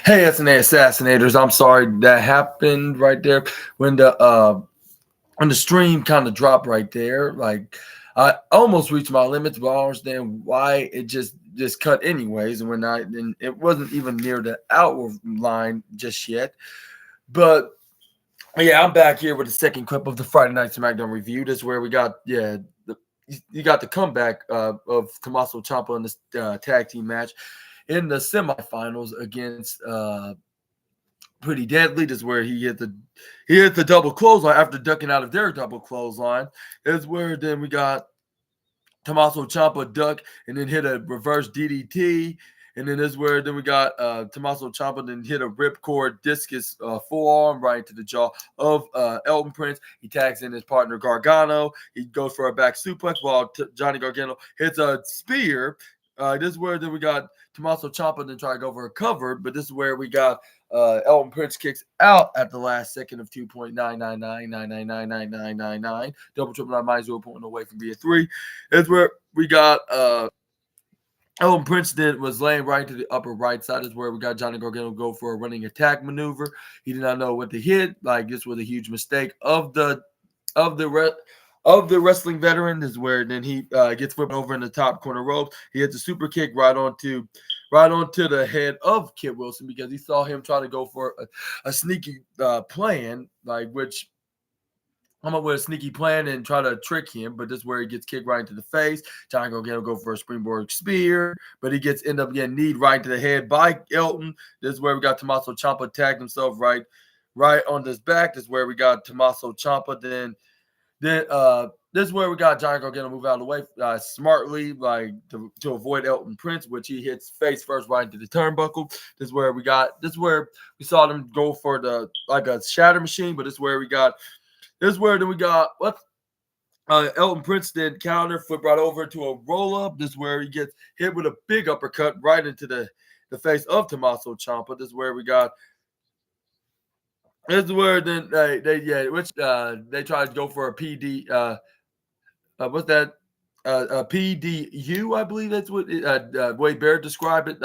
Hey, SNA assassinators. I'm sorry that happened right there when the stream kind of dropped right there. Like I almost reached my limits, but I don't understand why it just cut anyways. And it wasn't even near the outward line just yet. But yeah, I'm back here with the second clip of the Friday Night SmackDown review. This is where we got you got the comeback of Tommaso Ciampa in this tag team match in the semifinals against Pretty Deadly. This is where he hit the double clothesline after ducking out of their double clothesline. This is where then we got Tommaso Ciampa duck and then hit a reverse DDT. And then this is where then we got Tommaso Ciampa then hit a ripcord discus forearm right into the jaw of Elton Prince. He tags in his partner Gargano. He goes for a back suplex while Johnny Gargano hits a spear. This is where then we got Tommaso Ciampa then try to go for a cover, but this is where we got Elton Prince kicks out at the last second of 2.999999999. Double triple nine minus 0.1 away from being 3. That's where we got Elton Prince was laying right to the upper right side. Is where we got Johnny Gargano go for a running attack maneuver. He did not know what to hit. Like this was a huge mistake of the wrestling veteran. This is where then he gets flipped over in the top corner ropes. He hits a super kick right onto the head of Kit Wilson because he saw him trying to go for a sneaky plan, like which come up with a sneaky plan and try to trick him, but this is where he gets kicked right into the face. Johnny Gargano go for a springboard spear, but he end up getting kneed right into the head by Elton. This is where we got Tommaso Ciampa tagged himself right on his back. This is where we got Tommaso Ciampa. Then this is where we got Johnny Gargano move out of the way smartly, like to avoid Elton Prince, which he hits face first right into the turnbuckle. This is where we saw them go for a shatter machine, but this is where we got. This is where then we got Elton Prince then counter, flip right over to a roll-up. This is where he gets hit with a big uppercut right into the face of Tommaso Ciampa. This is where we got. This is where then they tried to go for a PD. What's that? A PDU, I believe that's what Wade Barrett described it.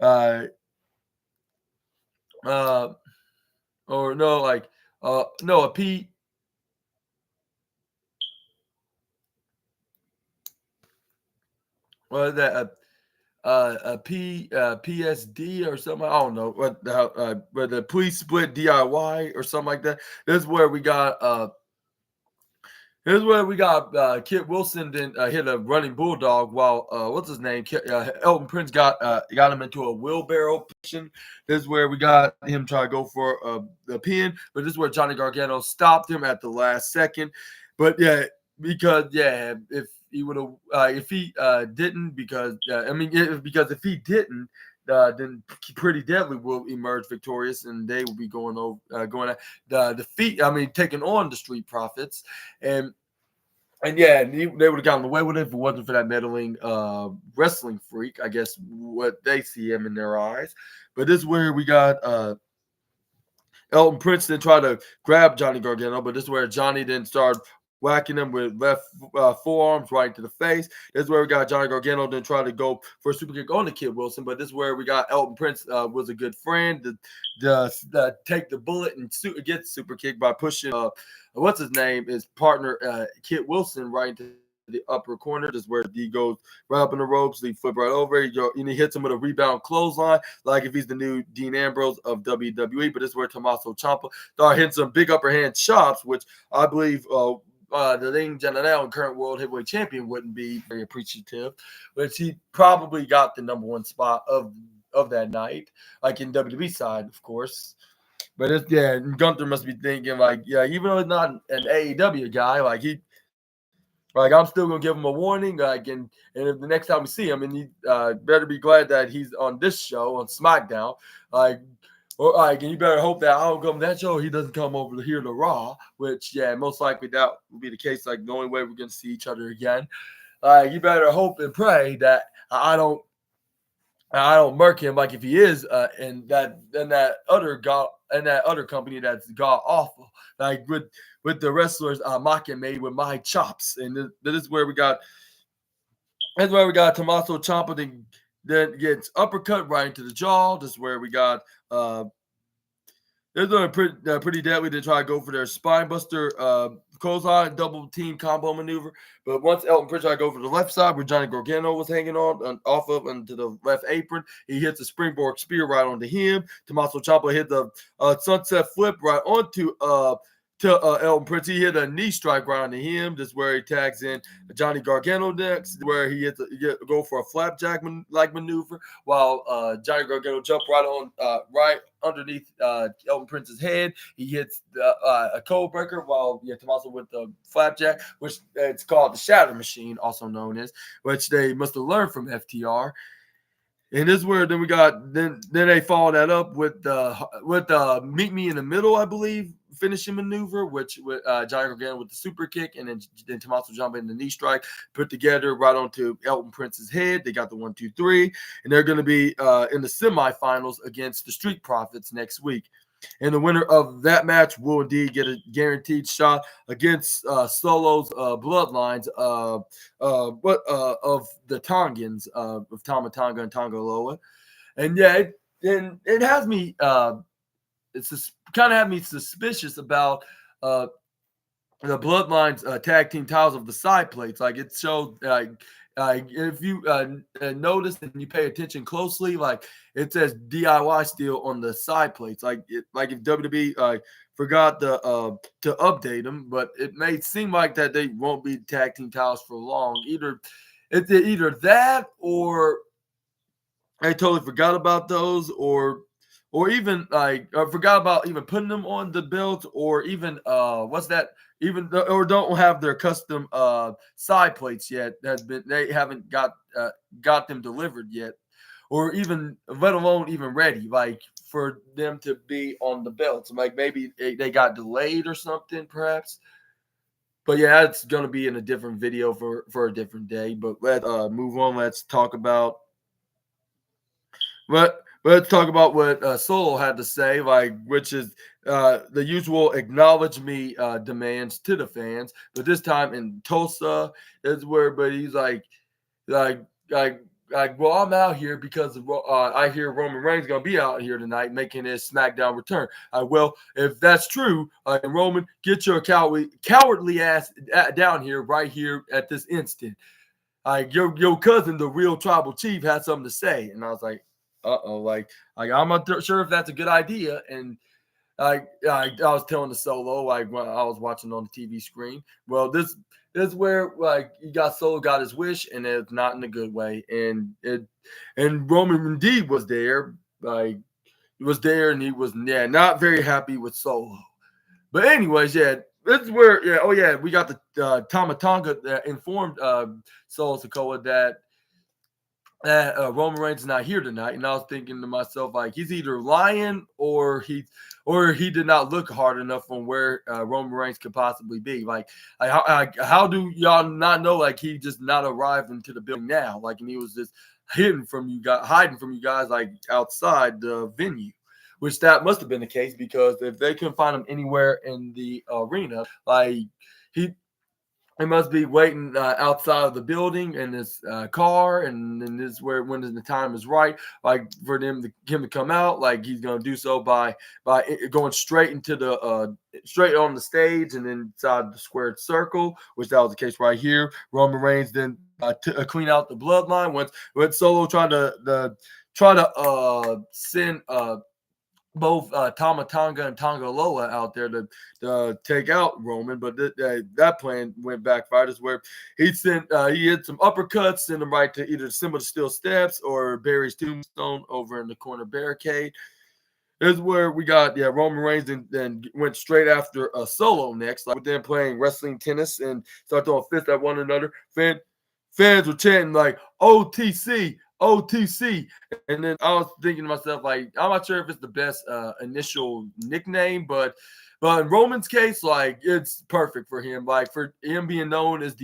Or no, like no, a P. What is that? PSD or something. I don't know what the police split DIY or something like that. This is where we got Kit Wilson then hit a running bulldog while what's his name? Elton Prince got him into a wheelbarrow position. This is where we got him try to go for the pin, but this is where Johnny Gargano stopped him at the last second. But yeah, because if he would have, if he didn't, because if he didn't, then Pretty Deadly will emerge victorious, and they will be going at the defeat. I mean, taking on the Street Profits, and they would have gotten away with it if it wasn't for that meddling wrestling freak. I guess what they see him in their eyes. But this is where we got Elton Prince then tried to grab Johnny Gargano, but this is where Johnny then started whacking him with left forearms right into the face. This is where we got Johnny Gargano then try to go for a super kick on the Kid Wilson, but this is where we got Elton Prince was a good friend to take the bullet and get super kick by pushing what's his name, his partner Kid Wilson right into the upper corner. This is where he goes right up in the ropes. He flip right over. He hits him with a rebound clothesline, like if he's the new Dean Ambrose of WWE. But this is where Tommaso Ciampa started hitting some big upper hand chops, which I believe the Ling General and current world heavyweight champion wouldn't be very appreciative, which he probably got the number one spot of that night, like in WWE side, of course. But Gunther must be thinking even though he's not an AEW guy, I'm still gonna give him a warning. And if the next time we see him, and he better be glad that he's on this show on SmackDown. And you better hope that I don't come to that show. He doesn't come over here to Raw, which most likely that will be the case. Like the only way we're gonna see each other again. You better hope and pray that I don't murk him like if he is in that other company that's god awful, like with the wrestlers mocking me with my chops. And this is where we got Tommaso Ciampa then then gets uppercut right into the jaw. This is where we got they're doing pretty deadly to try to go for their spine buster clothesline double team combo maneuver. But once Elton Prince tried to go for the left side where Johnny Gargano was hanging on off of into the left apron, he hits a springboard spear right onto him. Tommaso Ciampa hit the sunset flip right onto Elton Prince. He hit a knee strike right onto him. This is where he tags in Johnny Gargano next, where he hits go for a flapjack like maneuver, while Johnny Gargano jumped right underneath Elton Prince's head. He hits a code breaker while Tommaso with the flapjack, which it's called the Shatter Machine, also known as, which they must have learned from FTR. And this is where then we got then they follow that up with meet me in the middle, I believe, finishing maneuver, which with Johnny Gargano with the super kick, and then Tommaso Ciampa in the knee strike, put together right onto Elton Prince's head. They got the 1, 2, 3, and they're going to be in the semifinals against the Street Profits next week. And the winner of that match will indeed get a guaranteed shot against Solo's bloodlines of the Tongans of Tama Tonga and Tonga Loa. And yeah, it has me it's kind of had me suspicious about the Bloodlines tag team titles of the side plates. Like it showed, if you notice and you pay attention closely, like it says DIY still on the side plates. Like if WWE forgot to update them, but it may seem like that they won't be tag team titles for long. Either that, or I totally forgot about those, or even forgot about even putting them on the belt, or even or don't have their custom side plates yet. They haven't got them delivered yet, or even let alone even ready, like for them to be on the belts. Like maybe they got delayed or something, perhaps. But yeah, it's gonna be in a different video for a different day. But let's move on. Let's talk about what Solo had to say, which is the usual acknowledge me demands to the fans, but this time in Tulsa is where, but he's like, well, I'm out here because I hear Roman Reigns gonna be out here tonight making his SmackDown return. Well, if that's true, Roman, get your cowardly ass down here right here at this instant. Your cousin, the real tribal chief, had something to say, and I was like, like I'm not sure if that's a good idea. And I was telling the Solo, like when I was watching on the TV screen, well, this is where Solo got his wish, and it's not in a good way. And Roman indeed was there, and he was not very happy with Solo. But anyways, this is where we got the Tama Tonga that informed Solo Sikoa that Roman Reigns is not here tonight, and I was thinking to myself, like, he's either lying or he did not look hard enough on where Roman Reigns could possibly be. Like how do y'all not know? Like he just not arrived into the building now, like, and he was just hiding from you guys, like outside the venue. Which that must have been the case, because if they couldn't find him anywhere in the arena, like he must be waiting outside of the building in his car, and then this is where when the time is right, like for him to come out, like he's gonna do so by going straight into the straight on the stage and then inside the squared circle, which that was the case right here. Roman Reigns then clean out the bloodline once Solo trying to send both Tama Tonga and Tonga Loa out there to take out Roman, but that plan went backfired. Is where he hit some uppercuts, sent him right to either Symbol of Steel Steps or Barry's Tombstone over in the corner barricade. This is where we got Roman Reigns, and then went straight after Solo next, like then playing wrestling tennis and start throwing fists at one another. Fans were chanting like OTC. OTC. And then I was thinking to myself, like, I'm not sure if it's the best initial nickname, but in Roman's case, like, it's perfect for him. Like, for him being known as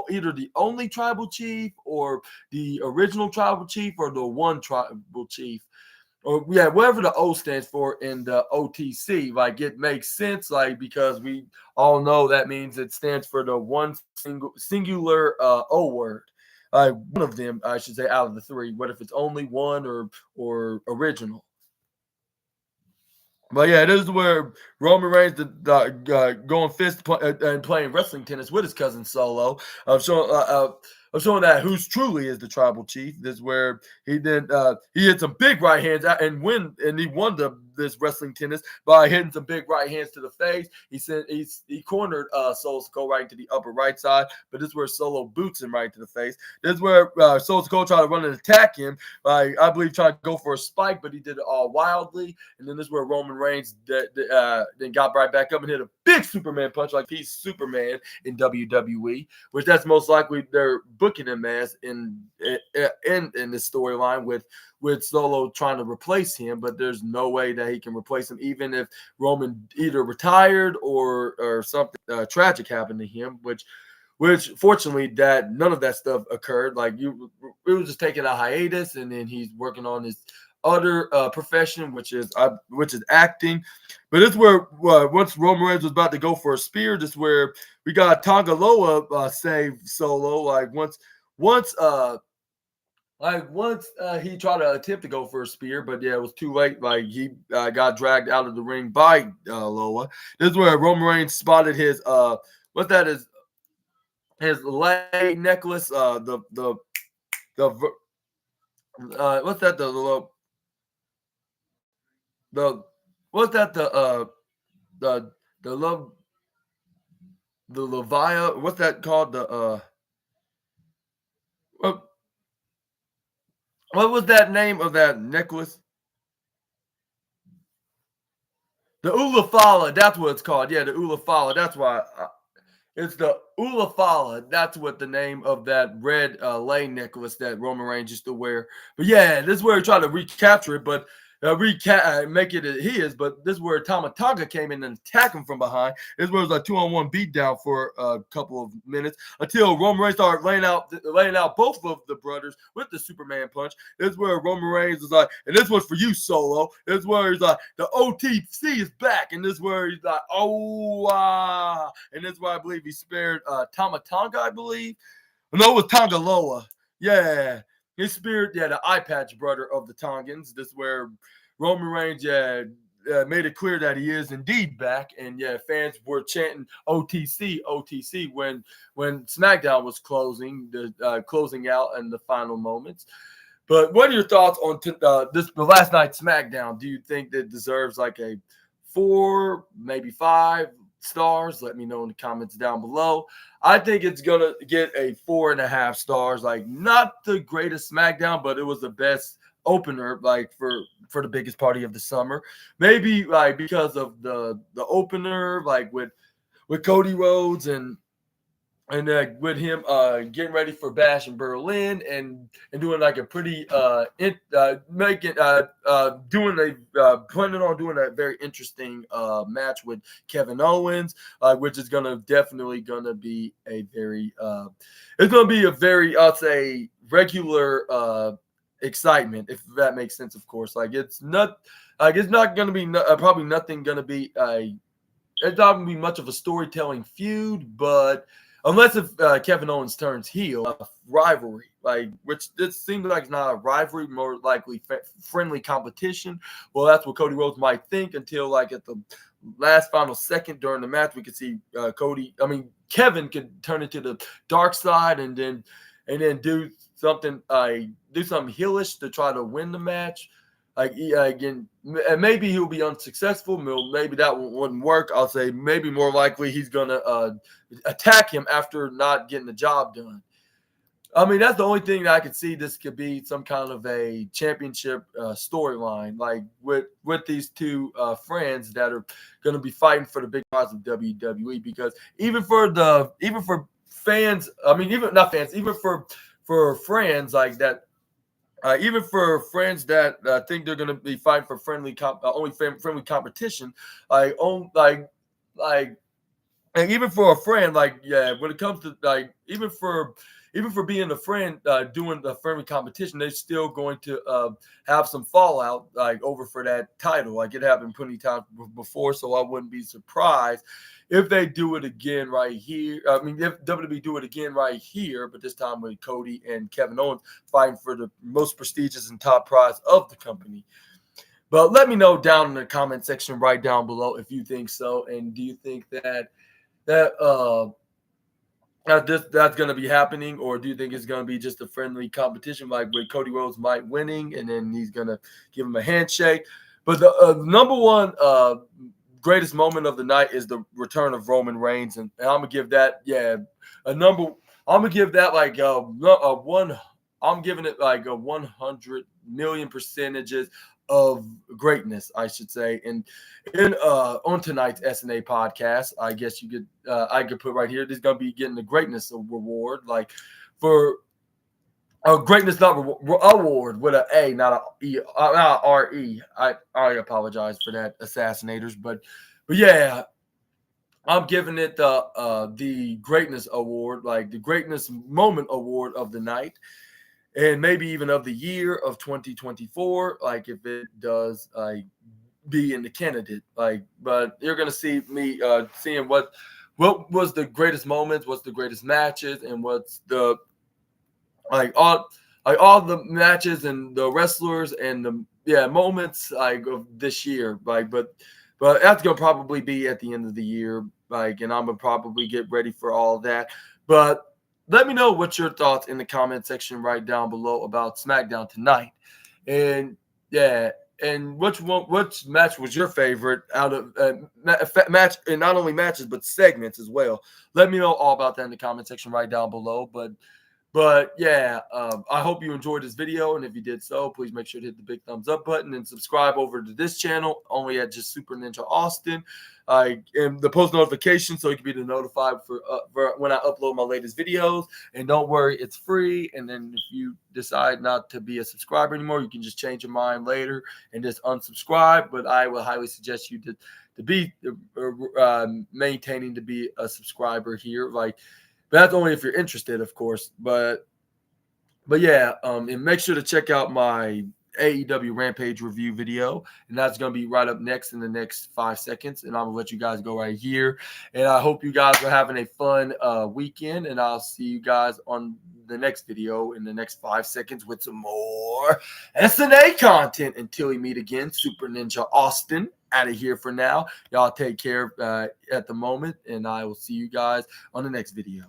either the only tribal chief, or the original tribal chief, or the one tribal chief, or whatever the O stands for in the OTC. Like, it makes sense, like, because we all know that means it stands for the one singular O word. one of them, I should say, out of the three. What if it's only one or original? But yeah, this is where Roman Reigns going and playing wrestling tennis with his cousin Solo. I'm showing that who's truly is the tribal chief. This is where he hit some big right hands and he won this wrestling tennis by hitting some big right hands to the face. He cornered Solo Sikoa right into the upper right side, but this is where Solo boots him right to the face. This is where Solo Sikoa tried to run and attack him. I believe tried to go for a spike, but he did it all wildly. And then this is where Roman Reigns then got right back up and hit a big Superman punch like he's Superman in WWE, which that's most likely they're booking him as in this storyline with Solo trying to replace him, but there's no way that he can replace him, even if Roman either retired or something tragic happened to him, which fortunately that none of that stuff occurred. Like it was just taking a hiatus, and then he's working on his other profession, which is acting. But this is where once Roman Reigns was about to go for a spear, this is where we got Tonga Loa save Solo. Once he tried to attempt to go for a spear, but yeah, it was too late. Like he got dragged out of the ring by Loa. This is where Roman Reigns spotted his his leg necklace. What's that? The Levia. What's that called? What was that name of that necklace? The Ulafala, that's what it's called. Yeah, the Ulafala. That's why it's the Ulafala. That's what the name of that red lane necklace that Roman Reigns used to wear. But yeah, this is where he tried to recapture it, but make it his. But this is where Tama Tonga came in and attacked him from behind. This was a 2-on-1 beatdown for a couple of minutes until Roman Reigns started laying out both of the brothers with the Superman punch. This is where Roman Reigns was like, and this one's for you, Solo. This is where he's like, the OTC is back, and this is where he's like, and this is where I believe he spared Tama Tonga, I believe. No, it was Tonga Loa. Yeah. He speared, the eye patch brother of the Tongans. This is where Roman Reigns, made it clear that he is indeed back. And fans were chanting OTC, OTC when SmackDown was closing out in the final moments. But what are your thoughts on the last night's SmackDown? Do you think that deserves like a 4, maybe 5 stars? Let me know in the comments down below. I think it's gonna get a 4.5 stars. Like, not the greatest SmackDown, but it was the best opener, like for the biggest party of the summer. Maybe like because of the opener, like with Cody Rhodes and with him getting ready for Bash in Berlin and doing like a pretty planning on doing a very interesting match with Kevin Owens, which is definitely gonna be a very I'll say regular excitement, if that makes sense. Of course, it's not gonna be probably nothing gonna be it's not gonna be much of a storytelling feud, but unless if Kevin Owens turns heel, rivalry, which this seems like it's not a rivalry, more likely friendly competition. Well, that's what Cody Rhodes might think until at the last final second during the match, we could see Kevin could turn into the dark side and then do something heelish to try to win the match. Again, maybe he'll be unsuccessful. Maybe that wouldn't work. I'll say maybe more likely he's gonna attack him after not getting the job done. I mean, that's the only thing that I could see. This could be some kind of a championship storyline, like with these two friends that are going to be fighting for the big prize of WWE. Because even for fans, even not fans, even for friends like that. Even for friends that think they're going to be fighting for friendly competition, and even for a friend, when it comes to even for even for being a friend, doing the friendly competition, they're still going to have some fallout like over for that title. Like it happened plenty of times before, so I wouldn't be surprised if they do it again right here. I mean, if WWE do it again right here, but this time with Cody and Kevin Owens fighting for the most prestigious and top prize of the company. But let me know down in the comment section right down below if you think so, and do you think that's going to be happening, or do you think it's going to be just a friendly competition, like with Cody Rhodes might winning, and then he's going to give him a handshake? But the number one greatest moment of the night is the return of Roman Reigns, and I'm gonna give that a number. I'm gonna give that like a one. I'm giving it like a 100 million percentages of greatness, I should say. And on tonight's SNA podcast, I guess I could put right here, this is gonna be getting the greatness reward, like for a greatness award with an A, not a E, not R-E. I apologize for that, assassinators, but yeah, I'm giving it the greatness award, like the greatness moment award of the night, and maybe even of the year of 2024, like if it does be in the candidate, like. But you're gonna see me seeing what was the greatest moments, what's the greatest matches, and what's the all the matches and the wrestlers and the moments like of this year, like. But that's gonna probably be at the end of the year, like, and I'm gonna probably get ready for all of that. But let me know what your thoughts in the comment section right down below about SmackDown tonight. And and which match was your favorite out of match, and not only matches but segments as well? Let me know all about that in the comment section right down below. But I hope you enjoyed this video, and if you did so, please make sure to hit the big thumbs up button and subscribe over to this channel, only at just Super Ninja Austin. And the post notification so you can be notified for when I upload my latest videos. And don't worry, it's free. And then if you decide not to be a subscriber anymore, you can just change your mind later and just unsubscribe. But I will highly suggest you to be maintaining to be a subscriber here, like. But that's only if you're interested, of course. But yeah, and make sure to check out my AEW Rampage review video, and that's going to be right up next in the next 5 seconds. And I'm going to let you guys go right here. And I hope you guys are having a fun weekend, and I'll see you guys on the next video in the next 5 seconds with some more SNA content. Until we meet again, Super Ninja Austin out of here for now. Y'all take care at the moment, and I will see you guys on the next video.